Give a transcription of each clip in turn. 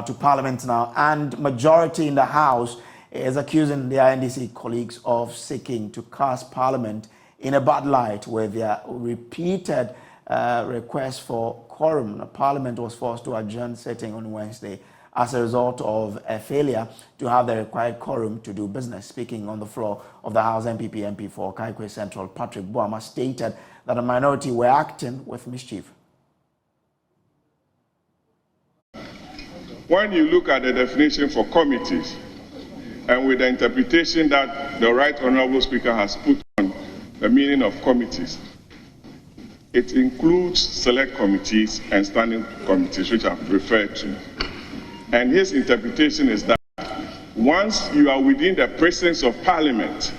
to Parliament now, and majority in the House is accusing their NDC colleagues of seeking to cast Parliament in a bad light with their repeated requests for quorum. Parliament was forced to adjourn sitting on Wednesday as a result of a failure to have the required quorum to do business. Speaking on the floor of the House, MP for Kaikwe Central, Patrick Boama, stated that the minority were acting with mischief. When you look at the definition for committees, and with the interpretation that the Right Honourable Speaker has put on the meaning of committees, it includes select committees and standing committees, which I've referred to. And his interpretation is that once you are within the presence of Parliament,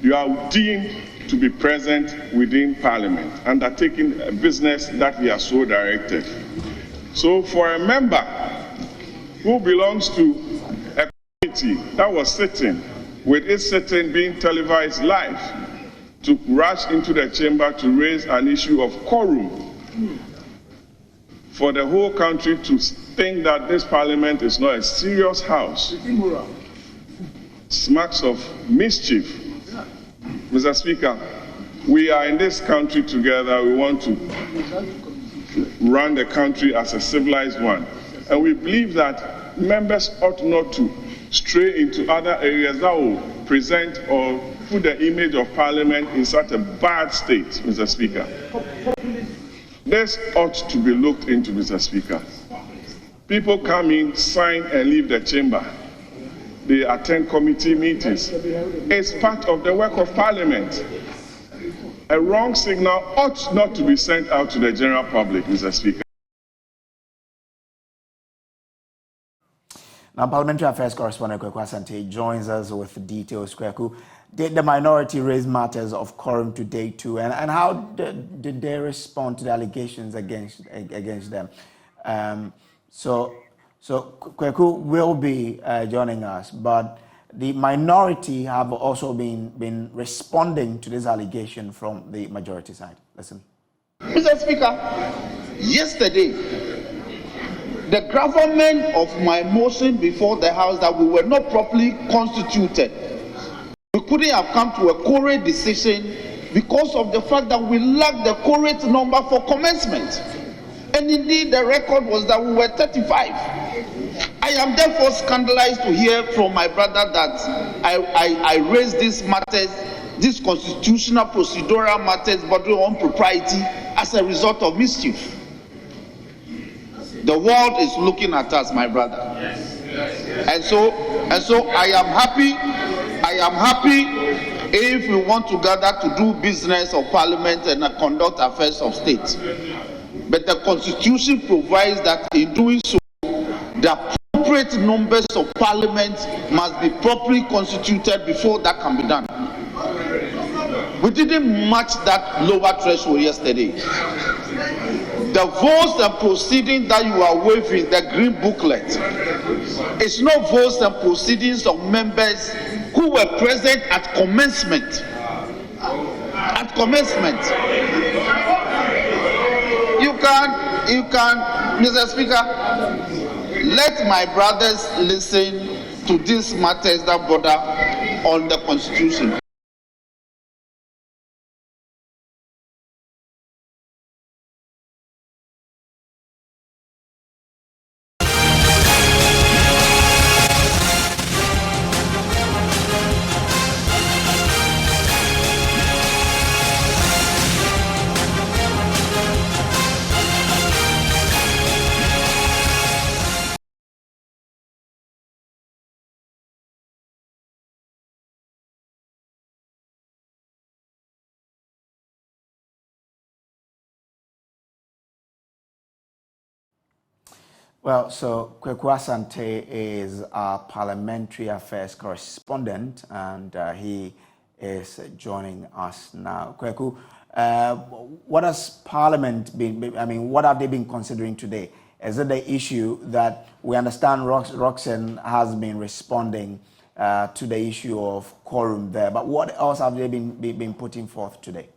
you are deemed to be present within Parliament, undertaking a business that he has so directed. So for a member who belongs to a committee that was sitting, with its sitting being televised live, to rush into the chamber to raise an issue of quorum, for the whole country to think that this Parliament is not a serious house, smacks of mischief. Mr. Speaker, we are in this country together. We want to run the country as a civilized one. And we believe that members ought not to stray into other areas that will present or put the image of Parliament in such a bad state, Mr. Speaker. This ought to be looked into, Mr. Speaker. People come in, sign, and leave the chamber. They attend committee meetings. It's part of the work of Parliament. A wrong signal ought not to be sent out to the general public, Mr. Speaker. Now, Parliamentary Affairs Correspondent Kweku Asante joins us with details. Kweku, did the minority raise matters of quorum today too, and how did they respond to the allegations against them? So Kweku will be joining us, but the minority have also been responding to this allegation from the majority side. Listen. Mr. Speaker, yesterday, the gravamen of my motion before the House that we were not properly constituted, we couldn't have come to a correct decision because of the fact that we lacked the correct number for commencement. And indeed, the record was that we were 35. I am therefore scandalized to hear from my brother that I raised these matters, these constitutional procedural matters, but on propriety as a result of mischief. The world is looking at us, my brother. And so I am happy if we want to gather to do business of Parliament and conduct affairs of state. But the Constitution provides that in doing so, the appropriate numbers of Parliament must be properly constituted before that can be done. We didn't match that lower threshold yesterday. The votes and proceedings that you are waiving, the green booklet, it's not votes and proceedings of members who were present at commencement. At commencement. You can, Mr. Speaker, let my brothers listen to these matters that border on the Constitution. Well, so Kweku Asante is our parliamentary affairs correspondent, and he is joining us now. Kweku, what has Parliament what have they been considering today? Is it the issue that we understand Roxanne has been responding to the issue of quorum there, but what else have they been putting forth today?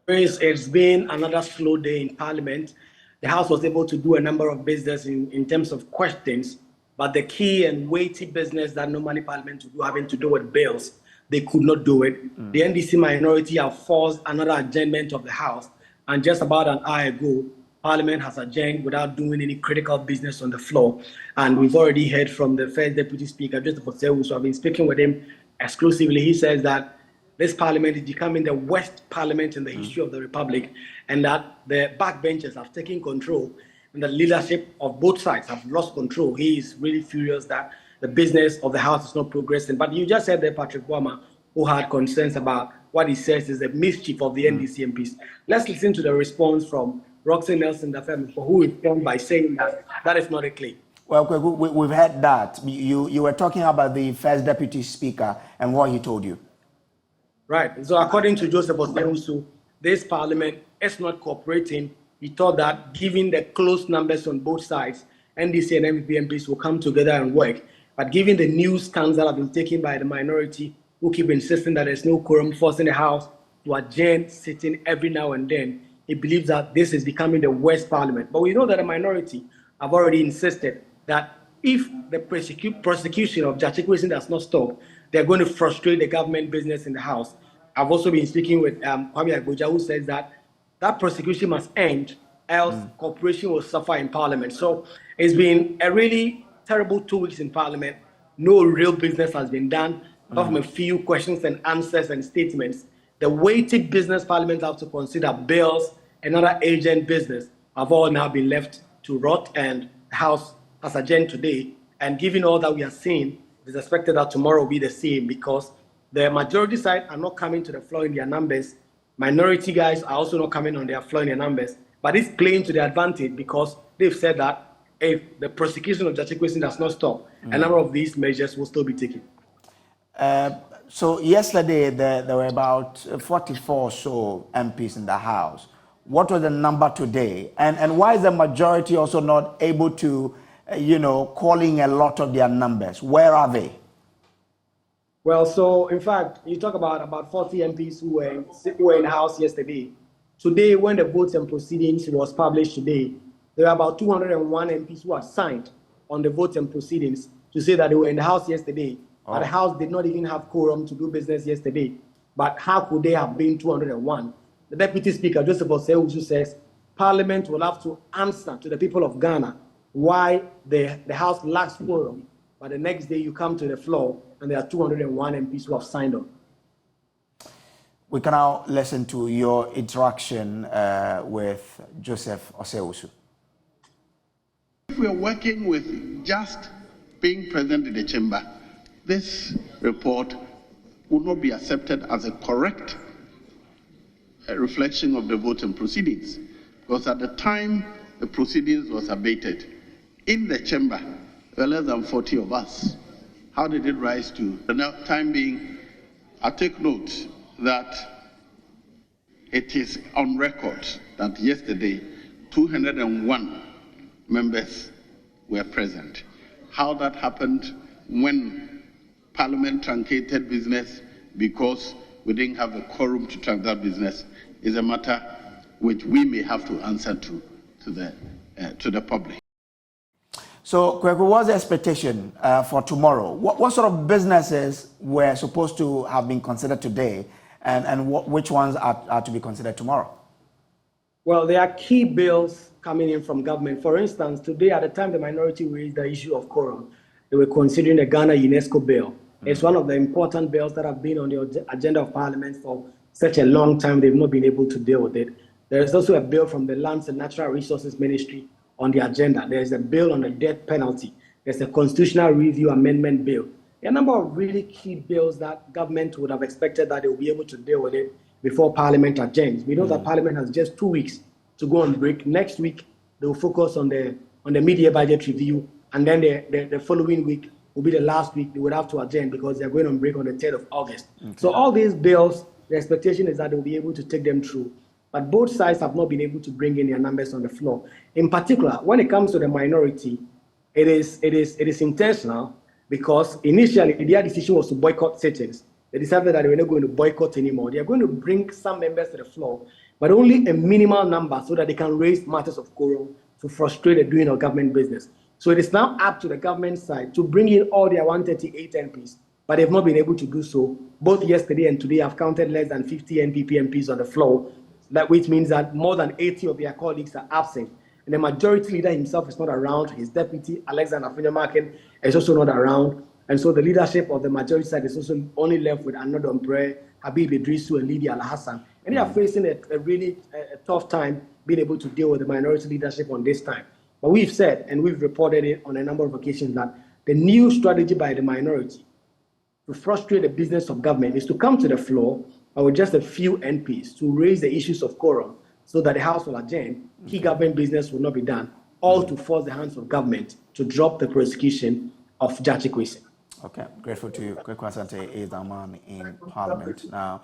It's been another slow day in Parliament. The House was able to do a number of business in terms of questions, but the key and weighty business that normally Parliament would do, having to do with bills, they could not do it. The NDC minority have forced another adjournment of the House, and just about an hour ago, Parliament has adjourned without doing any critical business on the floor. And we've already heard from the first Deputy Speaker, Joseph Osei, so I've been speaking with him exclusively. He says that this Parliament is becoming the worst Parliament in the history of the Republic, and that the backbenchers have taken control, and the leadership of both sides have lost control. He is really furious that the business of the House is not progressing. But you just said there, Patrick Wama, who had concerns about what he says is the mischief of the NDC MPs. Let's listen to the response from Roxy Nelson Dafemi, who responded by saying that that is not a claim. Well, we've heard that. You were talking about the first Deputy Speaker and what he told you. Right. So according to Joseph Osei, this Parliament is not cooperating. He thought that given the close numbers on both sides, NDC and MP MPs will come together and work. But given the new stance that have been taken by the minority, who keep insisting that there's no quorum, forcing the House to adjourn sitting every now and then, he believes that this is becoming the worst Parliament. But we know that the minority have already insisted that if the prosecution of Judge Ekwesi does not stop, they're going to frustrate the government business in the House. I've also been speaking with Kwame Agboja, who says that prosecution must end, else cooperation will suffer in Parliament. So it's been a really terrible 2 weeks in Parliament. No real business has been done, apart from a few questions and answers and statements. The weighty business Parliament have to consider, bills and other agent business, have all now been left to rot, and the House has adjourned today. And given all that we are seeing, it's expected that tomorrow will be the same, because the majority side are not coming to the floor in their numbers. Minority guys are also not coming on their floor in their numbers. But it's playing to their advantage, because they've said that if the prosecution of Judge Ekwesi does not stop, a number of these measures will still be taken. So yesterday there were about 44 or so MPs in the House. What was the number today? And why is the majority also not able to calling a lot of their numbers? Where are they? Well, so in fact, you talk about 40 MPs who were in the House yesterday. Today, when the votes and proceedings was published today, there were about 201 MPs who had signed on the votes and proceedings to say that they were in the House yesterday. But the House did not even have quorum to do business yesterday. But how could they have been 201? The Deputy Speaker, Joseph Osei, says Parliament will have to answer to the people of Ghana why the House lacks quorum, but the next day you come to the floor and there are 201 MPs who have signed on. We can now listen to your interaction with Joseph Osei. If we're working with just being present in the chamber, this report would not be accepted as a correct reflection of the vote and proceedings, because at the time the proceedings was abated, in the chamber, there were less than 40 of us. How did it rise to? The time being, I take note that it is on record that yesterday 201 members were present. How that happened when Parliament truncated business because we didn't have a quorum to transact business is a matter which we may have to answer to the public. So, Kweku, what's the expectation for tomorrow? What sort of businesses were supposed to have been considered today, and which ones are to be considered tomorrow? Well, there are key bills coming in from government. For instance, today, at the time the minority raised the issue of quorum, they were considering the Ghana UNESCO bill. It's one of the important bills that have been on the agenda of Parliament for such a long time. They've not been able to deal with it. There is also a bill from the Lands and Natural Resources Ministry on the agenda. There's a bill on the death penalty. There's a constitutional review amendment bill. There are a number of really key bills that government would have expected that they will be able to deal with it before Parliament adjourns. We know that Parliament has just 2 weeks to go on break. Next week, they will focus on the mid-year budget review, and then the following week will be the last week they would have to adjourn because they're going on break on the 3rd of August. Okay. So all these bills, the expectation is that they'll be able to take them through. But both sides have not been able to bring in their numbers on the floor. In particular, when it comes to the minority, it is intentional, because initially their decision was to boycott sittings. They decided that they were not going to boycott anymore. They are going to bring some members to the floor, but only a minimal number so that they can raise matters of quorum to frustrate the doing of government business. So it is now up to the government side to bring in all their 138 MPs, but they've not been able to do so. Both yesterday and today, I've counted less than 50 NPP MPs on the floor, which means that more than 80 of their colleagues are absent. And the majority leader himself is not around. His deputy, Alexander Funyamakin, is also not around. And so the leadership of the majority side is also only left with Arnaud Dompré, Habib Idrisu, and Lydia Al-Hassan. And they are facing a really tough time being able to deal with the minority leadership on this time. But we've said, and we've reported it on a number of occasions, that the new strategy by the minority to frustrate the business of government is to come to the floor with just a few MPs to raise the issues of quorum so that the House will adjourn, key government business will not be done, all to force the hands of government to drop the prosecution of Judge Kwesi. Okay, grateful to you. Kwesi Asante is our man in Parliament now.